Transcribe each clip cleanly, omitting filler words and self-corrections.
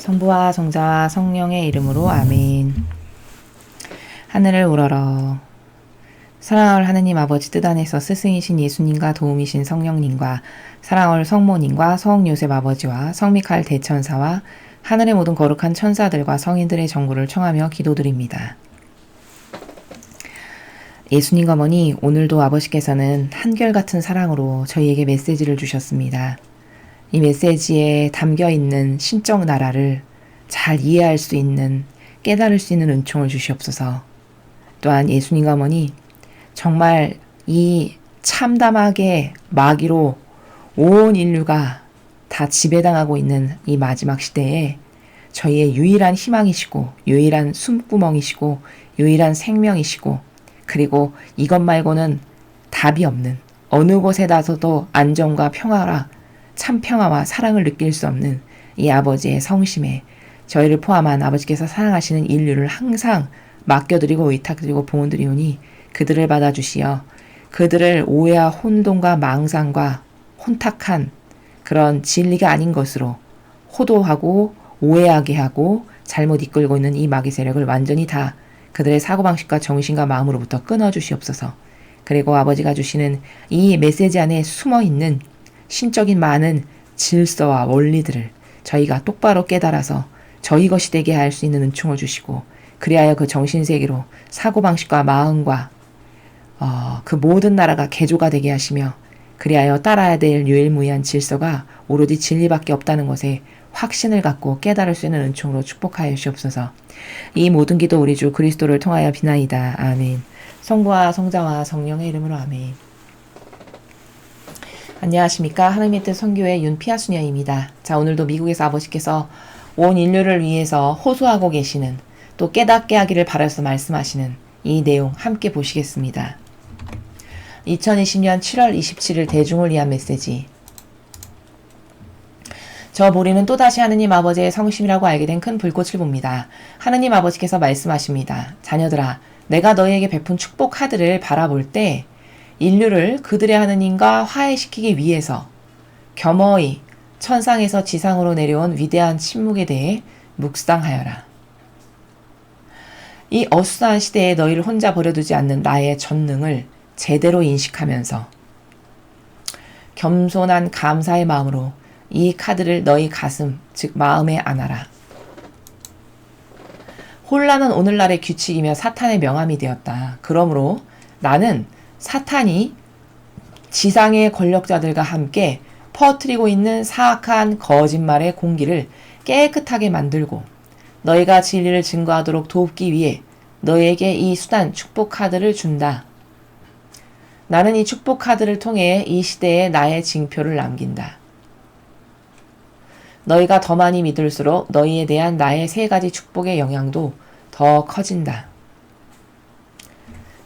성부와 성자와 성령의 이름으로 아멘. 하늘을 우러러. 사랑할 하느님 아버지 뜻 안에서 스승이신 예수님과 도움이신 성령님과 사랑할 성모님과 성요셉 아버지와 성미카엘 대천사와 하늘의 모든 거룩한 천사들과 성인들의 정구를 청하며 기도드립니다. 예수님 어머니, 오늘도 아버지께서는 한결같은 사랑으로 저희에게 메시지를 주셨습니다. 이 메시지에 담겨있는 신적 나라를 잘 이해할 수 있는, 깨달을 수 있는 은총을 주시옵소서. 또한 예수님 어머니, 정말 이 참담하게 마귀로 온 인류가 다 지배당하고 있는 이 마지막 시대에 저희의 유일한 희망이시고, 유일한 숨구멍이시고, 유일한 생명이시고, 그리고 이것 말고는 답이 없는, 어느 곳에다서도 안정과 평화라 참 평화와 사랑을 느낄 수 없는 이 아버지의 성심에 저희를 포함한 아버지께서 사랑하시는 인류를 항상 맡겨드리고 의탁드리고 봉헌드리오니 그들을 받아주시어 그들을 오해와 혼돈과 망상과 혼탁한 그런 진리가 아닌 것으로 호도하고 오해하게 하고 잘못 이끌고 있는 이 마귀 세력을 완전히 다 그들의 사고방식과 정신과 마음으로부터 끊어주시옵소서. 그리고 아버지가 주시는 이 메시지 안에 숨어있는 신적인 많은 질서와 원리들을 저희가 똑바로 깨달아서 저희 것이 되게 할 수 있는 은총을 주시고, 그리하여 그 정신세계로 사고방식과 마음과 그 모든 나라가 개조가 되게 하시며, 그리하여 따라야 될 유일무이한 질서가 오로지 진리밖에 없다는 것에 확신을 갖고 깨달을 수 있는 은총으로 축복하여 주시옵소서. 이 모든 기도 우리 주 그리스도를 통하여 비나이다. 아멘. 성부와 성자와 성령의 이름으로 아멘. 안녕하십니까. 하나님의 뜻 선교회 윤피아수녀입니다. 자, 오늘도 미국에서 아버지께서 온 인류를 위해서 호소하고 계시는, 또 깨닫게 하기를 바라서 말씀하시는 이 내용 함께 보시겠습니다. 2020년 7월 27일 대중을 위한 메시지. 저 보리는 또다시 하느님 아버지의 성심이라고 알게 된 큰 불꽃을 봅니다. 하느님 아버지께서 말씀하십니다. 자녀들아, 내가 너희에게 베푼 축복 카드를 바라볼 때 인류를 그들의 하느님과 화해시키기 위해서 겸허히 천상에서 지상으로 내려온 위대한 침묵에 대해 묵상하여라. 이 어수선한 시대에 너희를 혼자 버려두지 않는 나의 전능을 제대로 인식하면서 겸손한 감사의 마음으로 이 카드를 너희 가슴, 즉 마음에 안아라. 혼란은 오늘날의 규칙이며 사탄의 명함이 되었다. 그러므로 나는 사탄이 지상의 권력자들과 함께 퍼뜨리고 있는 사악한 거짓말의 공기를 깨끗하게 만들고 너희가 진리를 증거하도록 돕기 위해 너희에게 이 수단 축복 카드를 준다. 나는 이 축복 카드를 통해 이 시대에 나의 징표를 남긴다. 너희가 더 많이 믿을수록 너희에 대한 나의 세 가지 축복의 영향도 더 커진다.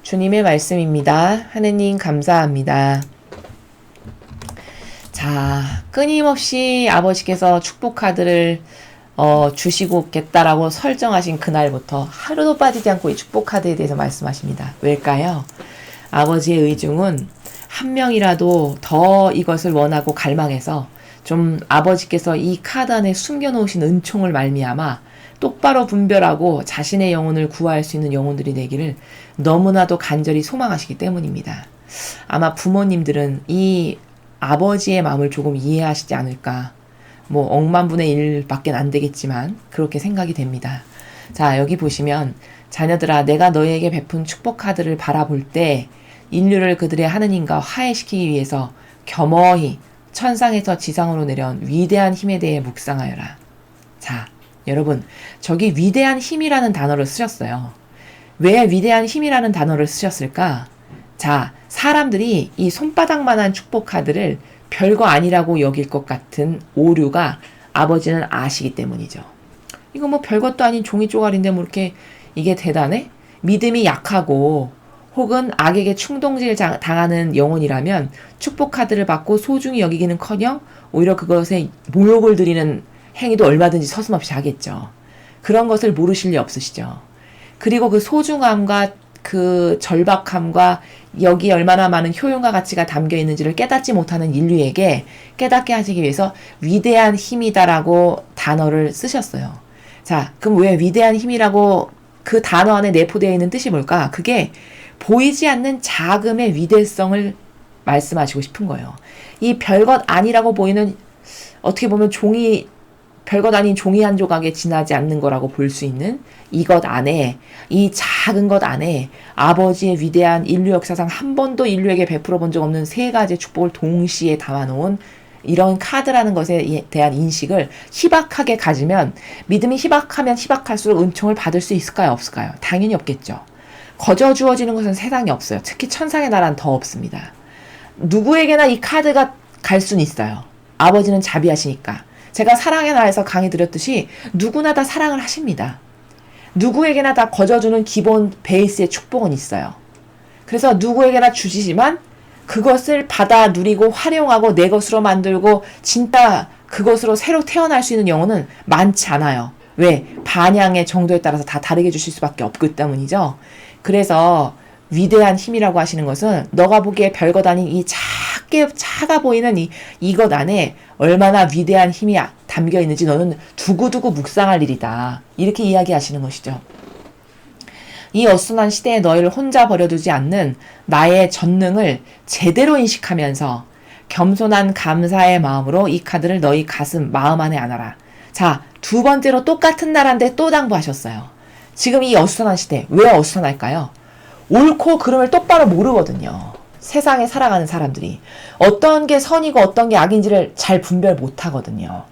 주님의 말씀입니다. 하느님 감사합니다. 자, 끊임없이 아버지께서 축복 카드를 주시고겠다라고 설정하신 그날부터 하루도 빠지지 않고 이 축복 카드에 대해서 말씀하십니다. 왜일까요? 아버지의 의중은 한 명이라도 더 이것을 원하고 갈망해서 좀 아버지께서 이 카드 안에 숨겨놓으신 은총을 말미암아 똑바로 분별하고 자신의 영혼을 구할 수 있는 영혼들이 되기를 너무나도 간절히 소망하시기 때문입니다. 아마 부모님들은 이 아버지의 마음을 조금 이해하시지 않을까. 뭐 억만분의 1밖에 안 되겠지만 그렇게 생각이 됩니다. 자, 여기 보시면 자녀들아, 내가 너희에게 베푼 축복 카드를 바라볼 때 인류를 그들의 하느님과 화해시키기 위해서 겸허히 천상에서 지상으로 내려온 위대한 힘에 대해 묵상하여라. 자, 여러분, 저기 위대한 힘이라는 단어를 쓰셨어요. 왜 위대한 힘이라는 단어를 쓰셨을까? 자, 사람들이 이 손바닥만한 축복 카드를 별거 아니라고 여길 것 같은 오류가 아버지는 아시기 때문이죠. 이거 뭐 별것도 아닌 종이 쪼가리인데 뭐 이렇게 이게 대단해? 믿음이 약하고 혹은 악에게 충동질 당하는 영혼이라면 축복 카드를 받고 소중히 여기기는커녕 오히려 그것에 모욕을 드리는 행위도 얼마든지 서슴없이 하겠죠. 그런 것을 모르실 리 없으시죠. 그리고 그 소중함과 그 절박함과 여기 얼마나 많은 효용과 가치가 담겨 있는지를 깨닫지 못하는 인류에게 깨닫게 하시기 위해서 위대한 힘이다라고 단어를 쓰셨어요. 자, 그럼 왜 위대한 힘이라고 그 단어 안에 내포되어 있는 뜻이 뭘까? 그게 보이지 않는 자금의 위대성을 말씀하시고 싶은 거예요. 이 별것 아니라고 보이는, 어떻게 보면 별것 아닌 종이 한 조각에 지나지 않는 거라고 볼 수 있는 이것 안에, 이 작은 것 안에 아버지의 위대한 인류 역사상 한 번도 인류에게 베풀어 본 적 없는 세 가지의 축복을 동시에 담아놓은 이런 카드라는 것에 대한 인식을 희박하게 가지면, 믿음이 희박하면 희박할수록 은총을 받을 수 있을까요? 없을까요? 당연히 없겠죠. 거저 주어지는 것은 세상에 없어요. 특히 천상의 나라는 더 없습니다. 누구에게나 이 카드가 갈 수는 있어요. 아버지는 자비하시니까. 제가 사랑의 나라에서 강의 드렸듯이 누구나 다 사랑을 하십니다. 누구에게나 다 거저주는 기본 베이스의 축복은 있어요. 그래서 누구에게나 주시지만 그것을 받아 누리고 활용하고 내 것으로 만들고 진짜 그것으로 새로 태어날 수 있는 영혼은 많지 않아요. 왜? 반향의 정도에 따라서 다 다르게 주실 수밖에 없기 때문이죠. 그래서 위대한 힘이라고 하시는 것은 너가 보기에 별것 아닌 이 작아 보이는 이것 안에 얼마나 위대한 힘이 담겨 있는지 너는 두고두고 묵상할 일이다. 이렇게 이야기하시는 것이죠. 이 어수선한 시대에 너희를 혼자 버려두지 않는 나의 전능을 제대로 인식하면서 겸손한 감사의 마음으로 이 카드를 너희 가슴, 마음 안에 안아라. 자, 두 번째로 똑같은 나라인데 또 당부하셨어요. 지금 이 어수선한 시대, 왜 어수선할까요? 옳고 그름을 똑바로 모르거든요. 세상에 살아가는 사람들이. 어떤 게 선이고 어떤 게 악인지를 잘 분별 못하거든요.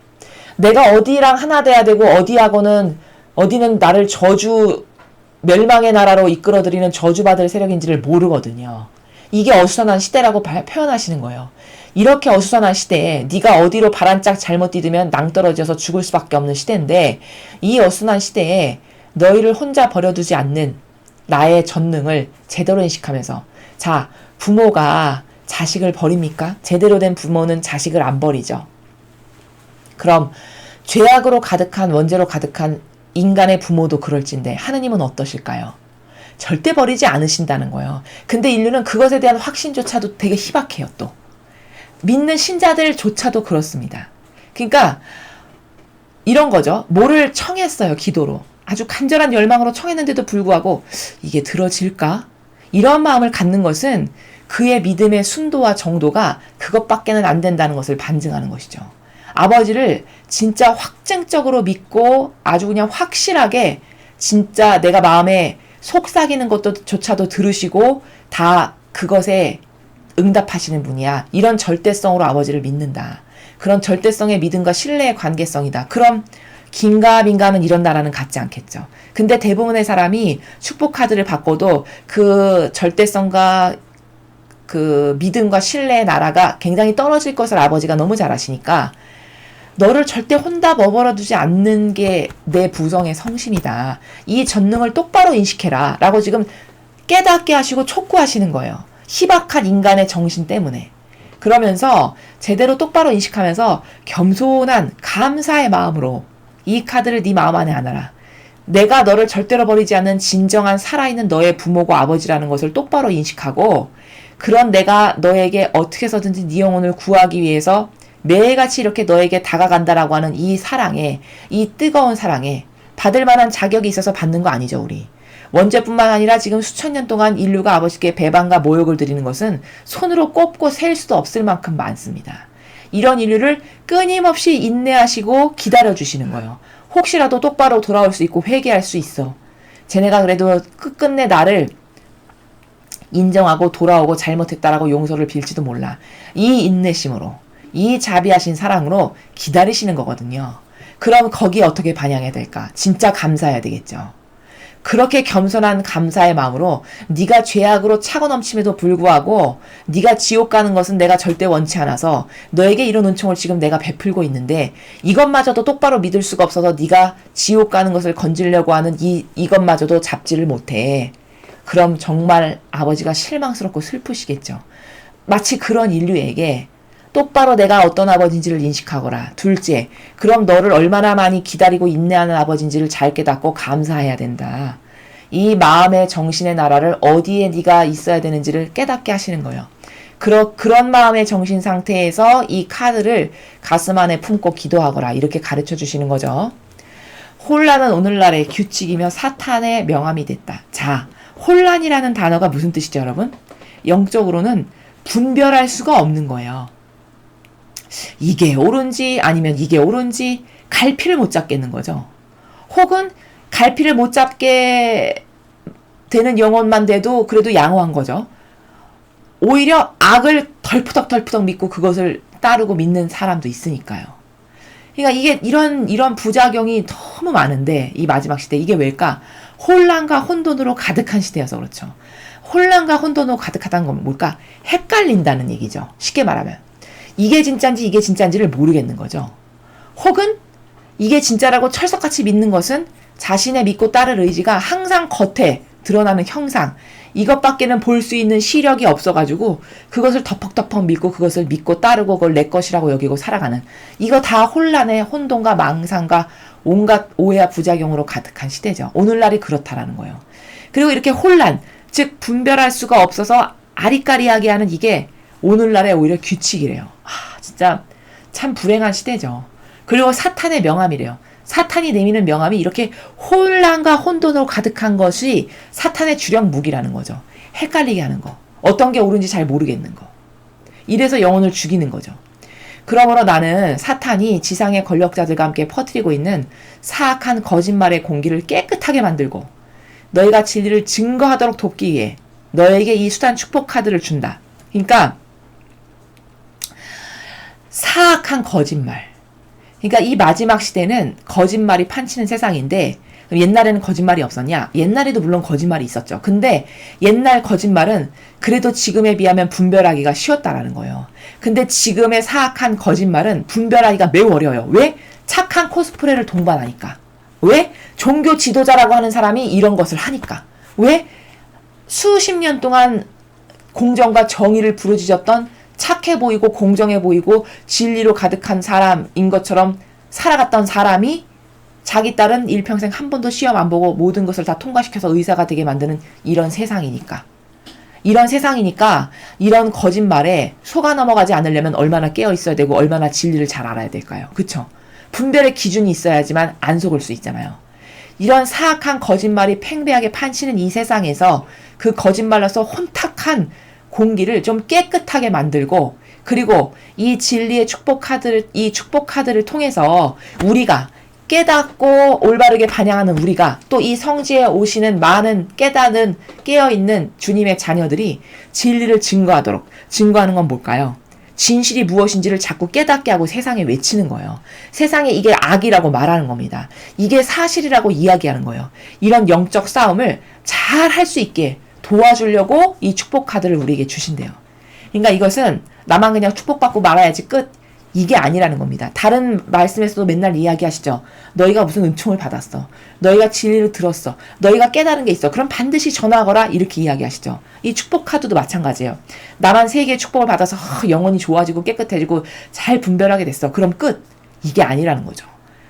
내가 어디랑 하나 돼야 되고 어디는 나를 멸망의 나라로 이끌어들이는 저주받을 세력인지를 모르거든요. 이게 어수선한 시대라고 표현하시는 거예요. 이렇게 어수선한 시대에 네가 어디로 발한짝 잘못 디디면 낭떠러져서 죽을 수밖에 없는 시대인데, 이 어수선한 시대에 너희를 혼자 버려두지 않는 나의 전능을 제대로 인식하면서, 자, 부모가 자식을 버립니까? 제대로 된 부모는 자식을 안 버리죠. 그럼 죄악으로 가득한, 원죄로 가득한 인간의 부모도 그럴진데 하느님은 어떠실까요? 절대 버리지 않으신다는 거예요. 근데 인류는 그것에 대한 확신조차도 되게 희박해요. 또 믿는 신자들조차도 그렇습니다. 그러니까 이런 거죠. 뭐를 청했어요. 기도로. 아주 간절한 열망으로 청했는데도 불구하고 이게 들어질까? 이런 마음을 갖는 것은 그의 믿음의 순도와 정도가 그것밖에는 안 된다는 것을 반증하는 것이죠. 아버지를 진짜 확증적으로 믿고 아주 그냥 확실하게 진짜 내가 마음에 속삭이는 것조차도 들으시고 다 그것에 응답하시는 분이야. 이런 절대성으로 아버지를 믿는다. 그런 절대성의 믿음과 신뢰의 관계성이다. 그럼 긴가민가는 이런 나라는 갖지 않겠죠. 근데 대부분의 사람이 축복 카드를 받고도 그 절대성과 그 믿음과 신뢰의 나라가 굉장히 떨어질 것을 아버지가 너무 잘 아시니까 너를 절대 혼자 머물러두지 않는 게 내 부성의 성심이다. 이 전능을 똑바로 인식해라. 라고 지금 깨닫게 하시고 촉구하시는 거예요. 희박한 인간의 정신 때문에. 그러면서 제대로 똑바로 인식하면서 겸손한 감사의 마음으로 이 카드를 네 마음 안에 안아라. 내가 너를 절대로 버리지 않는 진정한 살아있는 너의 부모고 아버지라는 것을 똑바로 인식하고, 그런 내가 너에게 어떻게 해서든지 네 영혼을 구하기 위해서 매일같이 이렇게 너에게 다가간다라고 하는 이 사랑에, 이 뜨거운 사랑에 받을 만한 자격이 있어서 받는 거 아니죠, 우리. 원죄뿐만 아니라 지금 수천 년 동안 인류가 아버지께 배반과 모욕을 드리는 것은 손으로 꼽고 셀 수도 없을 만큼 많습니다. 이런 인류를 끊임없이 인내하시고 기다려주시는 거예요. 혹시라도 똑바로 돌아올 수 있고 회개할 수 있어. 쟤네가 그래도 끝끝내 나를 인정하고 돌아오고 잘못했다라고 용서를 빌지도 몰라. 이 인내심으로, 이 자비하신 사랑으로 기다리시는 거거든요. 그럼 거기에 어떻게 반영해야 될까? 진짜 감사해야 되겠죠. 그렇게 겸손한 감사의 마음으로 네가 죄악으로 차고 넘침에도 불구하고 네가 지옥 가는 것은 내가 절대 원치 않아서 너에게 이런 은총을 지금 내가 베풀고 있는데 이것마저도 똑바로 믿을 수가 없어서 네가 지옥 가는 것을 건지려고 하는 이것마저도 잡지를 못해. 그럼 정말 아버지가 실망스럽고 슬프시겠죠. 마치 그런 인류에게 똑바로 내가 어떤 아버지인지를 인식하거라. 둘째, 그럼 너를 얼마나 많이 기다리고 인내하는 아버지인지를 잘 깨닫고 감사해야 된다. 이 마음의 정신의 나라를 어디에 네가 있어야 되는지를 깨닫게 하시는 거예요. 그런 마음의 정신 상태에서 이 카드를 가슴 안에 품고 기도하거라 이렇게 가르쳐 주시는 거죠. 혼란은 오늘날의 규칙이며 사탄의 명함이 됐다. 자, 혼란이라는 단어가 무슨 뜻이죠, 여러분? 영적으로는 분별할 수가 없는 거예요. 이게 옳은지 아니면 이게 옳은지 갈피를 못 잡겠는 거죠. 혹은 갈피를 못 잡게 되는 영혼만 돼도 그래도 양호한 거죠. 오히려 악을 덜푸덕 믿고 그것을 따르고 믿는 사람도 있으니까요. 그러니까 이게 이런 부작용이 너무 많은데 이 마지막 시대 이게 왜일까? 혼란과 혼돈으로 가득한 시대여서 그렇죠. 혼란과 혼돈으로 가득하다는 건 뭘까? 헷갈린다는 얘기죠. 쉽게 말하면. 이게 진짜인지 이게 진짜인지를 모르겠는 거죠. 혹은 이게 진짜라고 철석같이 믿는 것은 자신의 믿고 따를 의지가 항상 겉에 드러나는 형상, 이것밖에는 볼 수 있는 시력이 없어가지고 그것을 덮벅덮벅 믿고 그것을 믿고 따르고 그걸 내 것이라고 여기고 살아가는, 이거 다 혼란의 혼돈과 망상과 온갖 오해와 부작용으로 가득한 시대죠. 오늘날이 그렇다라는 거예요. 그리고 이렇게 혼란, 즉 분별할 수가 없어서 아리까리하게 하는 이게 오늘날의 오히려 규칙이래요. 진짜 참 불행한 시대죠. 그리고 사탄의 명함이래요. 사탄이 내미는 명함이 이렇게 혼란과 혼돈으로 가득한 것이 사탄의 주력 무기라는 거죠. 헷갈리게 하는 거. 어떤 게 옳은지 잘 모르겠는 거. 이래서 영혼을 죽이는 거죠. 그러므로 나는 사탄이 지상의 권력자들과 함께 퍼뜨리고 있는 사악한 거짓말의 공기를 깨끗하게 만들고 너희가 진리를 증거하도록 돕기 위해 너에게 이 수단 축복 카드를 준다. 그러니까 사악한 거짓말. 그러니까 이 마지막 시대는 거짓말이 판치는 세상인데 옛날에는 거짓말이 없었냐? 옛날에도 물론 거짓말이 있었죠. 근데 옛날 거짓말은 그래도 지금에 비하면 분별하기가 쉬웠다라는 거예요. 근데 지금의 사악한 거짓말은 분별하기가 매우 어려워요. 왜? 착한 코스프레를 동반하니까. 왜? 종교 지도자라고 하는 사람이 이런 것을 하니까. 왜? 수십 년 동안 공정과 정의를 부르짖었던 착해 보이고 공정해 보이고 진리로 가득한 사람인 것처럼 살아갔던 사람이 자기 딸은 일평생 한 번도 시험 안 보고 모든 것을 다 통과시켜서 의사가 되게 만드는 이런 세상이니까. 이런 세상이니까 이런 거짓말에 속아 넘어가지 않으려면 얼마나 깨어 있어야 되고 얼마나 진리를 잘 알아야 될까요? 그쵸? 분별의 기준이 있어야지만 안 속을 수 있잖아요. 이런 사악한 거짓말이 팽배하게 판치는 이 세상에서 그 거짓말로서 혼탁한 공기를 좀 깨끗하게 만들고, 그리고 이 진리의 축복 카드를 통해서 우리가 깨닫고 올바르게 반영하는 우리가 또 이 성지에 오시는 많은 깨닫는 깨어있는 주님의 자녀들이 진리를 증거하는 건 뭘까요? 진실이 무엇인지를 자꾸 깨닫게 하고 세상에 외치는 거예요. 세상에 이게 악이라고 말하는 겁니다. 이게 사실이라고 이야기하는 거예요. 이런 영적 싸움을 잘 할 수 있게 도와주려고 이 축복 카드를 우리에게 주신대요. 그러니까 이것은 나만 그냥 축복받고 말아야지 끝, 이게 아니라는 겁니다. 다른 말씀에서도 맨날 이야기하시죠. 너희가 무슨 은총을 받았어. 너희가 진리를 들었어. 너희가 깨달은 게 있어. 그럼 반드시 전하거라, 이렇게 이야기하시죠. 이 축복 카드도 마찬가지예요. 나만 3개의 축복을 받아서 영혼이 좋아지고 깨끗해지고 잘 분별하게 됐어. 그럼 끝. 이게 아니라는 거죠.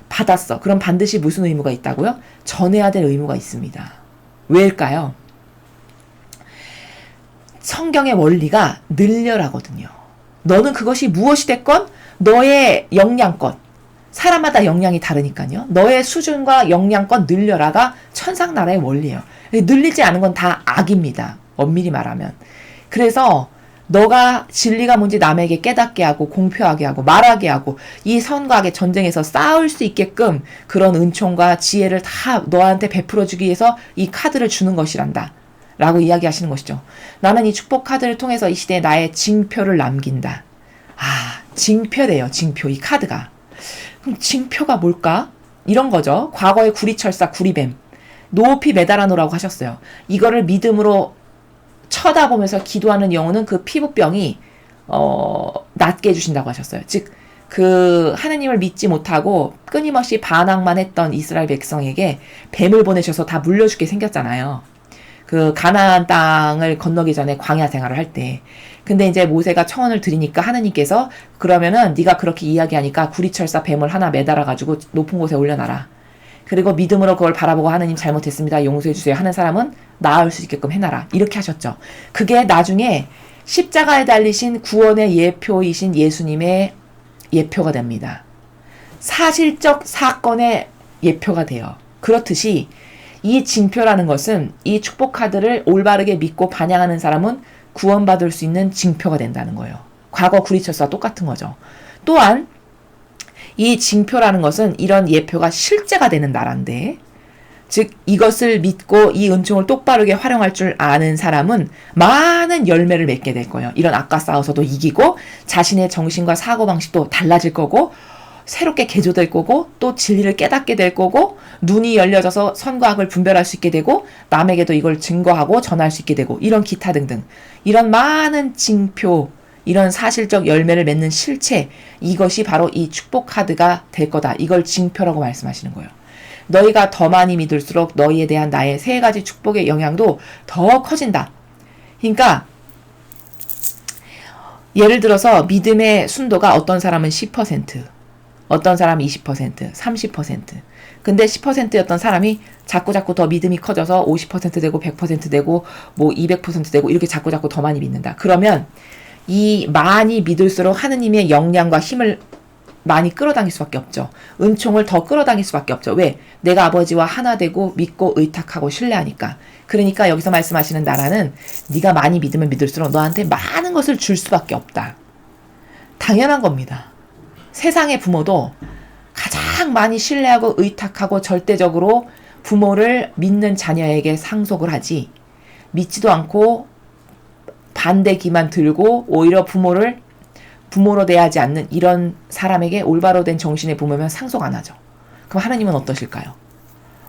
받았어. 그럼 반드시 무슨 의무가 있다고요? 전해야 될 의무가 있습니다. 왜일까요? 성경의 원리가 늘려라거든요. 너는 그것이 무엇이 됐건 너의 역량껏, 사람마다 역량이 다르니까요. 너의 수준과 역량껏 늘려라가 천상나라의 원리예요. 늘리지 않은 건 다 악입니다. 엄밀히 말하면. 그래서 너가 진리가 뭔지 남에게 깨닫게 하고 공표하게 하고 말하게 하고 이 선과 악의 전쟁에서 싸울 수 있게끔 그런 은총과 지혜를 다 너한테 베풀어주기 위해서 이 카드를 주는 것이란다 라고 이야기하시는 것이죠. 나는 이 축복 카드를 통해서 이 시대에 나의 징표를 남긴다. 징표래요. 징표. 이 카드가. 그럼 징표가 뭘까? 이런 거죠. 과거의 구리철사, 구리뱀. 높이 매달아 놓으라고 하셨어요. 이거를 믿음으로 쳐다보면서 기도하는 영혼은 그 피부병이 낫게 해주신다고 하셨어요. 즉 그 하나님을 믿지 못하고 끊임없이 반항만 했던 이스라엘 백성에게 뱀을 보내셔서 다 물려 죽게 생겼잖아요. 그 가나안 땅을 건너기 전에 광야 생활을 할 때. 근데 이제 모세가 청원을 드리니까 하느님께서 그러면은 네가 그렇게 이야기하니까 구리철사 뱀을 하나 매달아 가지고 높은 곳에 올려놔라. 그리고 믿음으로 그걸 바라보고 하느님 잘못했습니다. 용서해 주세요. 하는 사람은 나을 수 있게끔 해놔라. 이렇게 하셨죠. 그게 나중에 십자가에 달리신 구원의 예표이신 예수님의 예표가 됩니다. 사실적 사건의 예표가 돼요. 그렇듯이 이 징표라는 것은 이 축복 카드를 올바르게 믿고 반영하는 사람은 구원받을 수 있는 징표가 된다는 거예요. 과거 구리처스와 똑같은 거죠. 또한 이 징표라는 것은 이런 예표가 실제가 되는 나라인데, 즉 이것을 믿고 이 은총을 똑바르게 활용할 줄 아는 사람은 많은 열매를 맺게 될 거예요. 이런 악과 싸워서도 이기고 자신의 정신과 사고방식도 달라질 거고 새롭게 개조될 거고 또 진리를 깨닫게 될 거고 눈이 열려져서 선과 악을 분별할 수 있게 되고 남에게도 이걸 증거하고 전할 수 있게 되고 이런 기타 등등 이런 많은 징표, 이런 사실적 열매를 맺는 실체, 이것이 바로 이 축복 카드가 될 거다. 이걸 징표라고 말씀하시는 거예요. 너희가 더 많이 믿을수록 너희에 대한 나의 세 가지 축복의 영향도 더 커진다. 그러니까 예를 들어서 믿음의 순도가 어떤 사람은 10%, 어떤 사람은 20%, 30%. 근데 10%였던 사람이 자꾸 더 믿음이 커져서 50% 되고 100% 되고 뭐 200% 되고 이렇게 자꾸 더 많이 믿는다. 그러면 이 많이 믿을수록 하느님의 역량과 힘을 많이 끌어당길 수밖에 없죠. 은총을 더 끌어당길 수밖에 없죠. 왜? 내가 아버지와 하나 되고 믿고 의탁하고 신뢰하니까. 그러니까 여기서 말씀하시는 나라는 네가 많이 믿으면 믿을수록 너한테 많은 것을 줄 수밖에 없다. 당연한 겁니다. 세상의 부모도 가장 많이 신뢰하고 의탁하고 절대적으로 부모를 믿는 자녀에게 상속을 하지, 믿지도 않고 반대기만 들고 오히려 부모로 대하지 않는 이런 사람에게 올바로 된 정신의 부모면 상속 안 하죠. 그럼 하나님은 어떠실까요?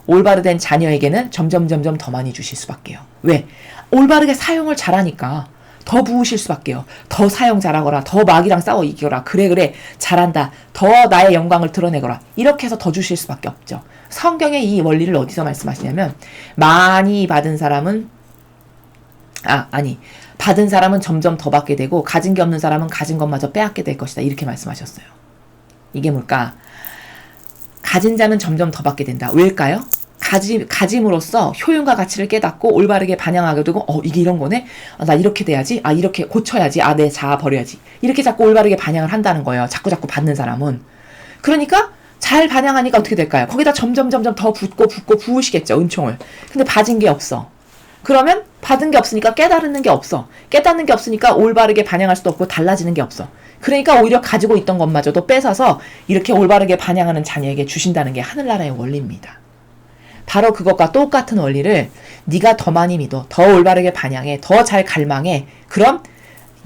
올바로 된 자녀에게는 점점 더 많이 주실 수밖에요. 왜? 올바르게 사용을 잘하니까 더 부으실 수밖에요. 더 사용 잘하거라. 더 마귀랑 싸워 이겨라. 그래 잘한다. 더 나의 영광을 드러내거라. 이렇게 해서 더 주실 수밖에 없죠. 성경의 이 원리를 어디서 말씀하시냐면 많이 받은 사람은 받은 사람은 점점 더 받게 되고 가진 게 없는 사람은 가진 것마저 빼앗게 될 것이다. 이렇게 말씀하셨어요. 이게 뭘까? 가진 자는 점점 더 받게 된다. 왜일까요? 가짐으로써 효용과 가치를 깨닫고 올바르게 반영하게 되고 이게 이런 거네? 나 이렇게 돼야지? 이렇게 고쳐야지? 내 자아 버려야지? 이렇게 자꾸 올바르게 반영을 한다는 거예요. 자꾸 받는 사람은. 그러니까 잘 반영하니까 어떻게 될까요? 거기다 점점 더 붓고 부으시겠죠. 은총을. 근데 받은 게 없어. 그러면 받은 게 없으니까 깨달는 게 없어. 깨닫는 게 없으니까 올바르게 반영할 수도 없고 달라지는 게 없어. 그러니까 오히려 가지고 있던 것마저도 뺏어서 이렇게 올바르게 반영하는 자녀에게 주신다는 게 하늘나라의 원리입니다. 바로 그것과 똑같은 원리를 네가 더 많이 믿어, 더 올바르게 반영해, 더 잘 갈망해. 그럼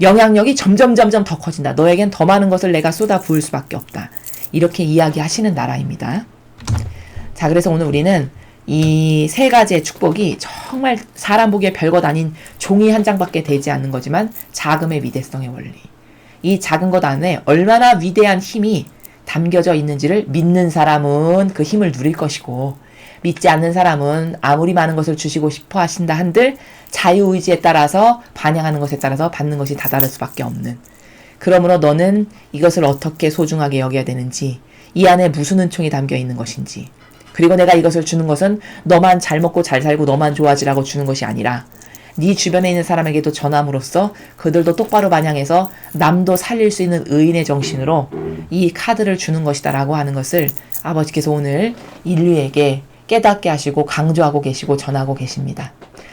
영향력이 점점 더 커진다. 너에겐 더 많은 것을 내가 쏟아 부을 수밖에 없다. 이렇게 이야기하시는 나라입니다. 자, 그래서 오늘 우리는 이 세 가지의 축복이 정말 사람 보기에 별것 아닌 종이 한 장밖에 되지 않는 거지만 자금의 위대성의 원리. 이 작은 것 안에 얼마나 위대한 힘이 담겨져 있는지를 믿는 사람은 그 힘을 누릴 것이고, 믿지 않는 사람은 아무리 많은 것을 주시고 싶어 하신다 한들 자유의지에 따라서 반영하는 것에 따라서 받는 것이 다 다를 수밖에 없는. 그러므로 너는 이것을 어떻게 소중하게 여겨야 되는지, 이 안에 무슨 은총이 담겨 있는 것인지, 그리고 내가 이것을 주는 것은 너만 잘 먹고 잘 살고 너만 좋아지라고 주는 것이 아니라 네 주변에 있는 사람에게도 전함으로써 그들도 똑바로 반영해서 남도 살릴 수 있는 의인의 정신으로 이 카드를 주는 것이다 라고 하는 것을 아버지께서 오늘 인류에게 깨닫게 하시고 강조하고 계시고 전하고 계십니다.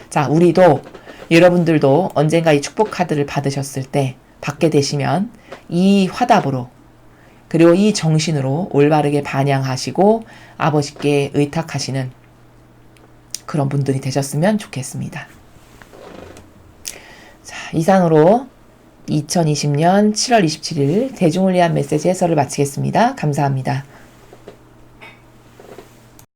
자, 우리도 여러분들도 언젠가 이 축복 카드를 받으셨을 때 받게 되시면 이 화답으로 그리고 이 정신으로 올바르게 반영하시고 아버지께 의탁하시는 그런 분들이 되셨으면 좋겠습니다. 자, 이상으로 2020년 7월 27일 대중을 위한 메시지 해설을 마치겠습니다. 감사합니다.